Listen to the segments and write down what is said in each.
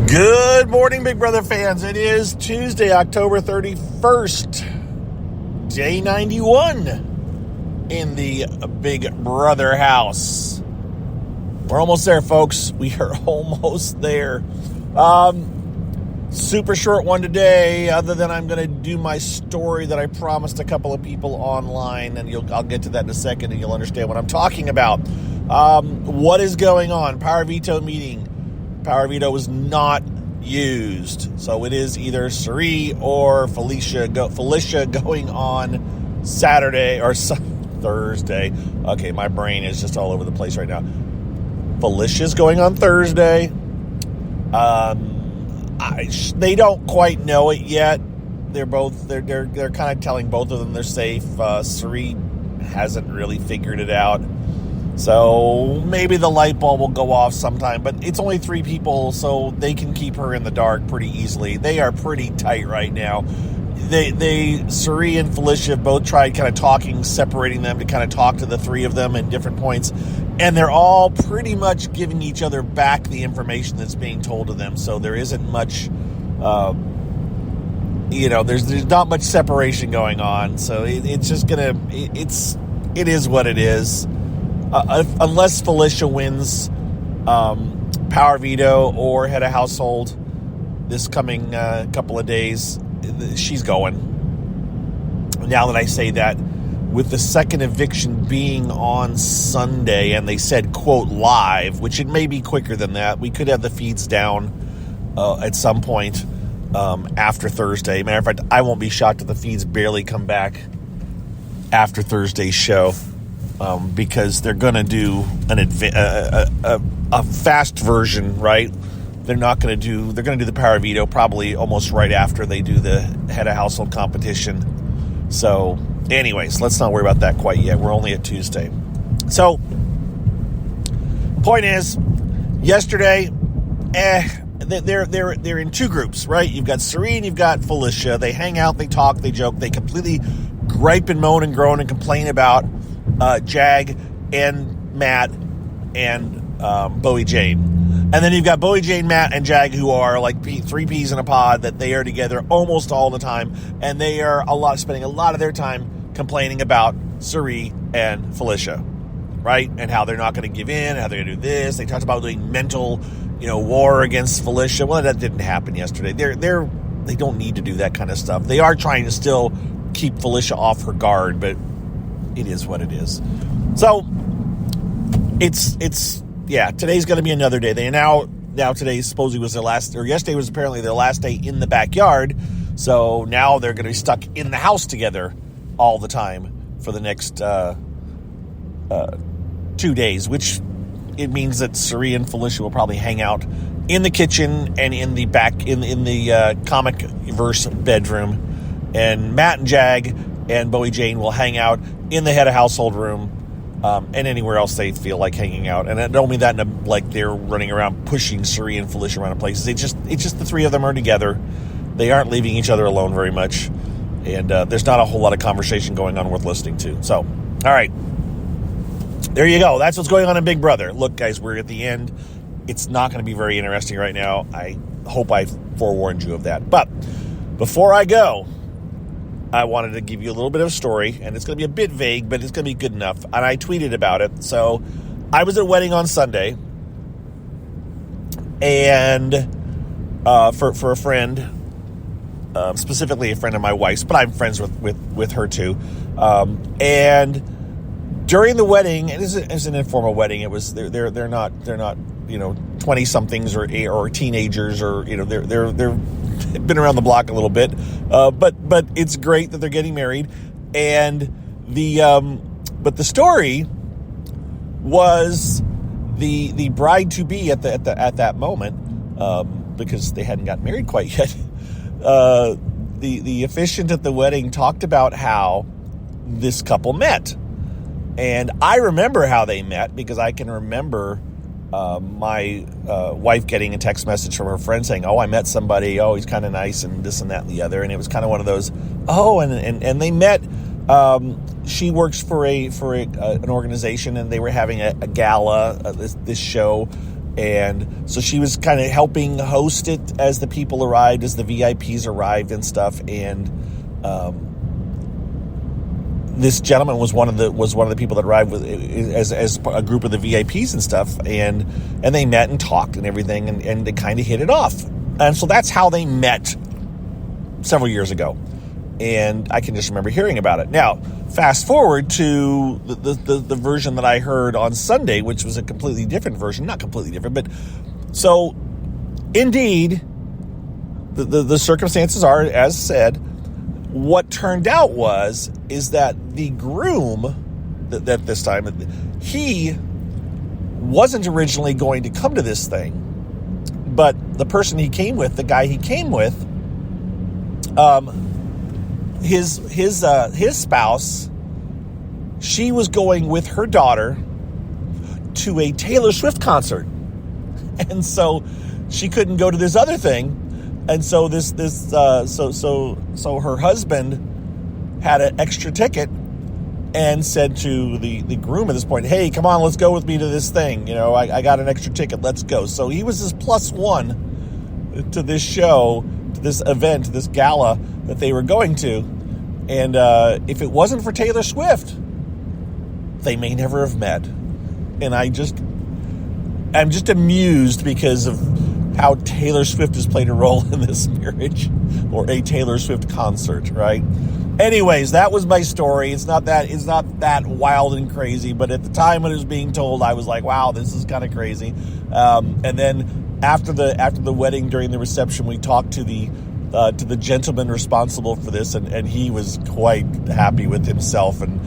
Good morning, Big Brother fans. It is Tuesday, October 31st, day 91 in the Big Brother house. We're almost there, folks. We are almost there. Super short one today, other than I'm going to do my story that I promised a couple of people online, and I'll get to that in a second, and you'll understand what I'm talking about. What is going on? Power veto meeting. Power veto was not used, so it is either Suri or Felicia going on Saturday or Thursday. Okay, my brain is just all over the place right now. Felicia's going on Thursday. They don't quite know it yet. They're kind of telling both of them they're safe. Suri hasn't really figured it out. So maybe the light bulb will go off sometime, but it's only 3 people, so they can keep her in the dark pretty easily. They are pretty tight right now. Suri and Felicia have both tried kind of talking, separating them to kind of talk to the 3 of them at different points, and they're all pretty much giving each other back the information that's being told to them. So there isn't much, there's not much separation going on. So it is what it is. Unless Felicia wins power veto or head of household this coming couple of days, she's going. Now that I say that, with the second eviction being on Sunday, and they said, quote, live, which it may be quicker than that. We could have the feeds down at some point after Thursday. Matter of fact, I won't be shocked if the feeds barely come back after Thursday's show. Because they're going to do a fast version, right? They're going to do the power veto probably almost right after they do the head of household competition. So, anyways, let's not worry about that quite yet. We're only at Tuesday. So, point is, yesterday, they're in 2 groups, right? You've got Suri and you've got Felicia. They hang out, they talk, they joke, they completely gripe and moan and groan and complain about Jag and Matt and Bowie Jane. And then you've got Bowie Jane, Matt, and Jag, who are like 3 peas in a pod, that they are together almost all the time, and they are spending a lot of their time complaining about Suri and Felicia, right? And how they're not going to give in, how they're going to do this. They talked about doing mental, war against Felicia. Well, that didn't happen yesterday. They don't need to do that kind of stuff. They are trying to still keep Felicia off her guard, but it is what it is. So today's going to be another day. They now today supposedly was their last, or yesterday was apparently their last day in the backyard. So now they're going to be stuck in the house together all the time for the next 2 days, which it means that Suri and Felicia will probably hang out in the kitchen and in the back in the comic verse bedroom, and Matt and Jag and Bowie Jane will hang out in the head of household room, and anywhere else they feel like hanging out. And I don't mean that like they're running around pushing Suri and Felicia around places. It's just the 3 of them are together. They aren't leaving each other alone very much, and there's not a whole lot of conversation going on worth listening to. So, all right, there you go. That's what's going on in Big Brother. Look, guys, we're at the end. It's not going to be very interesting right now. I hope I forewarned you of that. But before I go, I wanted to give you a little bit of a story, and it's going to be a bit vague, but it's going to be good enough. And I tweeted about it. So I was at a wedding on Sunday, and for a friend, specifically a friend of my wife's, but I'm friends with her too. And during the wedding, and it's an informal wedding. It was they're not 20 somethings or teenagers, or they're been around the block a little bit, but it's great that they're getting married. And but the story was the bride to be at that moment, because they hadn't gotten married quite yet. The officiant at the wedding talked about how this couple met, and I remember how they met because I can remember my wife getting a text message from her friend saying, "Oh, I met somebody. Oh, he's kind of nice," and this and that and the other. And it was kind of one of those. Oh, and they met. She works for an organization, and they were having a gala, this show, And so she was kind of helping host it as the people arrived, as the VIPs arrived and stuff. And this gentleman was one of the people that arrived with as a group of the VIPs and stuff. And they met and talked and everything, and they kind of hit it off. And so that's how they met several years ago. And I can just remember hearing about it. Now, fast forward to the version that I heard on Sunday, which was a completely different version. Not completely different, but so indeed, the circumstances are as said. What turned out is that the groom that this time, he wasn't originally going to come to this thing, but the person he came with, the guy he came with, his spouse, she was going with her daughter to a Taylor Swift concert, and so she couldn't go to this other thing, and so so her husband had an extra ticket and said to the groom at this point, "Hey, come on, let's go with me to this thing. You know, I got an extra ticket. Let's go." So he was his plus one to this show, to this event, to this gala that they were going to. And if it wasn't for Taylor Swift, they may never have met. And I'm just amused because of how Taylor Swift has played a role in this marriage, or a Taylor Swift concert, right? Anyways, that was my story. It's not that wild and crazy, but at the time when it was being told, I was like, wow, this is kind of crazy. And then after the wedding, during the reception, we talked to the gentleman responsible for this, and he was quite happy with himself, and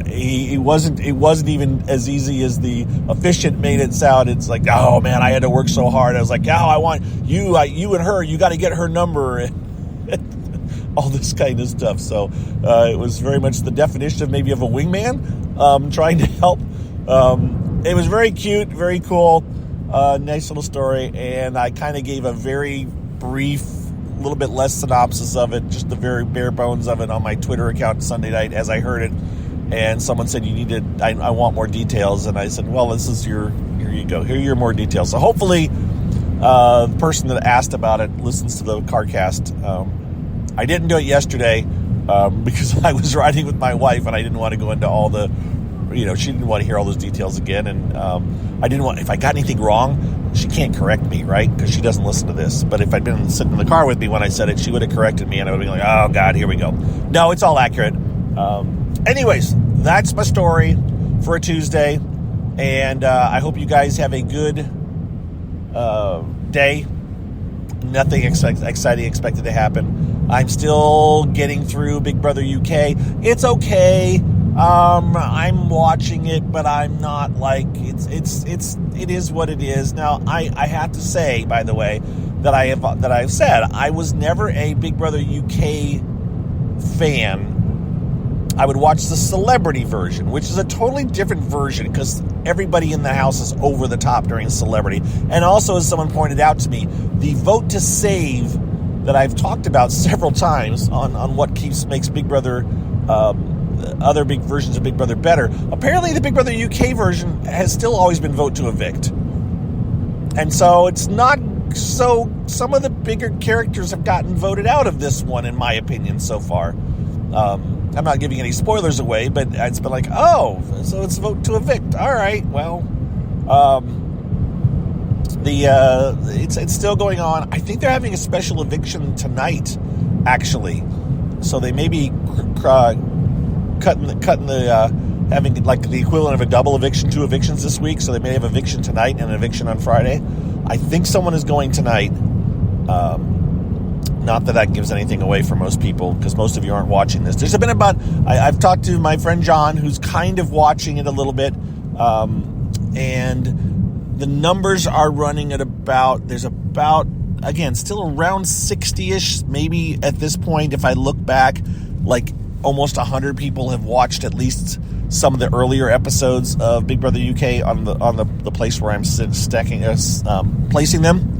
it wasn't even as easy as the officiant made it sound. It's like, oh man, I had to work so hard. I was like, oh, I want you and her, you got to get her number, and all this kind of stuff. So it was very much the definition of maybe of a wingman trying to help. It was very cute, very cool, nice little story, and I kind of gave a very brief, a little bit less synopsis of it, just the very bare bones of it on my Twitter account Sunday night as I heard it. And someone said, I want more details. And I said, well, here you go. Here are your more details. So hopefully the person that asked about it listens to the CarCast. I didn't do it yesterday because I was riding with my wife and I didn't want to go into all the, she didn't want to hear all those details again. And I didn't want, if I got anything wrong, she can't correct me, right? Because she doesn't listen to this. But if I'd been sitting in the car with me when I said it, she would have corrected me, and I would have been like, oh, God, here we go. No, it's all accurate. Anyways, that's my story for a Tuesday, and I hope you guys have a good day. Nothing exciting expected to happen. I'm still getting through Big Brother UK. It's okay. I'm watching it, but I'm not like it is what it is. Now, I have to say, by the way, that I've said I was never a Big Brother UK fan. I would watch the celebrity version, which is a totally different version because everybody in the house is over the top during celebrity. And also, as someone pointed out to me, the vote to save that I've talked about several times on what makes Big Brother, other big versions of Big Brother better. Apparently, the Big Brother UK version has still always been vote to evict. And so it's not so, some of the bigger characters have gotten voted out of this one, in my opinion, so far. I'm not giving any spoilers away, but it's been like, oh, so it's vote to evict. All right, well, it's still going on. I think they're having a special eviction tonight, actually. So they may be having like the equivalent of a double eviction, 2 evictions this week. So they may have eviction tonight and an eviction on Friday. I think someone is going tonight. Not that gives anything away for most people, because most of you aren't watching this. There's been I've talked to my friend John, who's kind of watching it a little bit, and the numbers are running at there's about, again, still around 60-ish, maybe at this point, if I look back, like almost 100 people have watched at least some of the earlier episodes of Big Brother UK on the place where I'm placing them.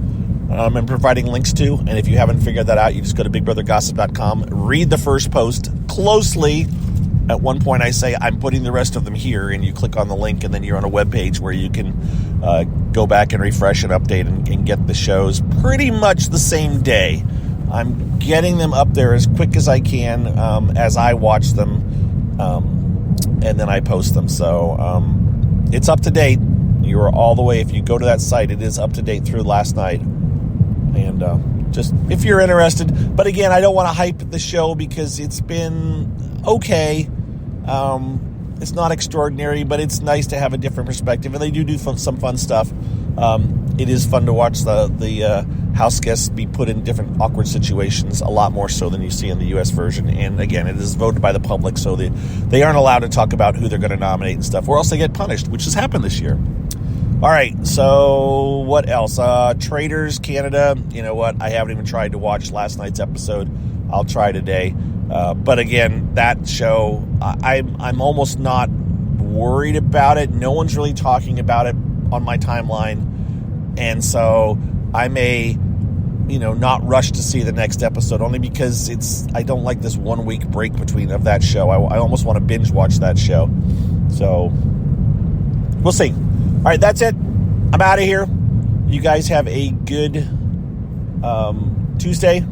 And providing links to. And if you haven't figured that out, you just go to bigbrothergossip.com, read the first post closely. At one point I say, I'm putting the rest of them here, and you click on the link, and then you're on a web page where you can go back and refresh and update and get the shows pretty much the same day. I'm getting them up there as quick as I can as I watch them, and then I post them. So it's up to date. You are all the way. If you go to that site, it is up to date through last night. And just if you're interested. But again, I don't want to hype the show because it's been okay. It's not extraordinary, but it's nice to have a different perspective. And they do some fun stuff. It is fun to watch the house guests be put in different awkward situations, a lot more so than you see in the U.S. version. And again, it is voted by the public, so they aren't allowed to talk about who they're going to nominate and stuff, or else they get punished, which has happened this year. All right, so what else? Traders Canada, you know what? I haven't even tried to watch last night's episode. I'll try today. But again, that show, I'm almost not worried about it. No one's really talking about it on my timeline. And so I may, not rush to see the next episode, only because I don't like this 1 week break of that show. I almost want to binge watch that show. So we'll see. All right, that's it. I'm out of here. You guys have a good Tuesday,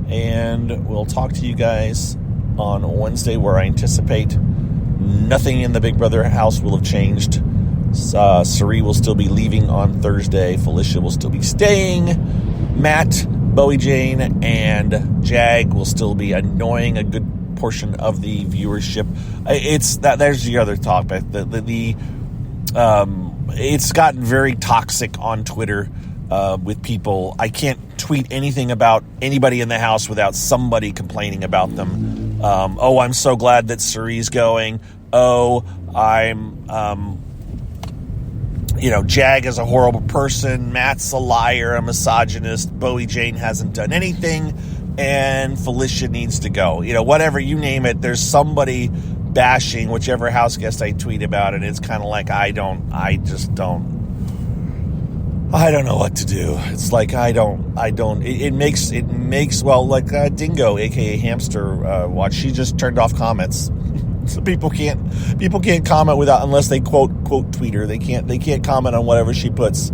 and we'll talk to you guys on Wednesday, where I anticipate nothing in the Big Brother house will have changed. Sari will still be leaving on Thursday. Felicia will still be staying. Matt, Bowie Jane, and Jag will still be annoying a good portion of the viewership. There's the other topic. It's gotten very toxic on Twitter with people. I can't tweet anything about anybody in the house without somebody complaining about them. I'm so glad that Sari's going. Jag is a horrible person. Matt's a liar, a misogynist. Bowie Jane hasn't done anything, and Felicia needs to go. Whatever, you name it, there's somebody bashing whichever house guest I tweet about, and it's kind of like I don't know what to do. It's like it makes like Dingo, aka Hamster Watch, she just turned off comments. So people can't comment unless they quote tweet her. They can't comment on whatever she puts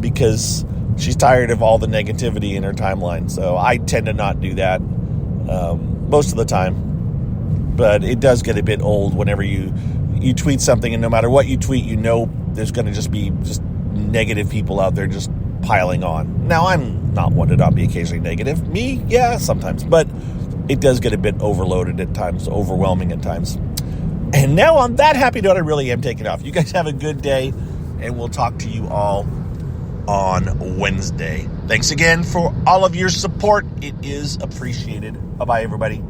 because she's tired of all the negativity in her timeline. So I tend to not do that most of the time. But it does get a bit old whenever you tweet something, and no matter what you tweet, there's going to just be negative people out there just piling on. Now, I'm not one to not be occasionally negative. Me, yeah, sometimes. But it does get a bit overloaded at times, overwhelming at times. And now on that happy note, I really am taking off. You guys have a good day, and we'll talk to you all on Wednesday. Thanks again for all of your support. It is appreciated. Bye-bye, everybody.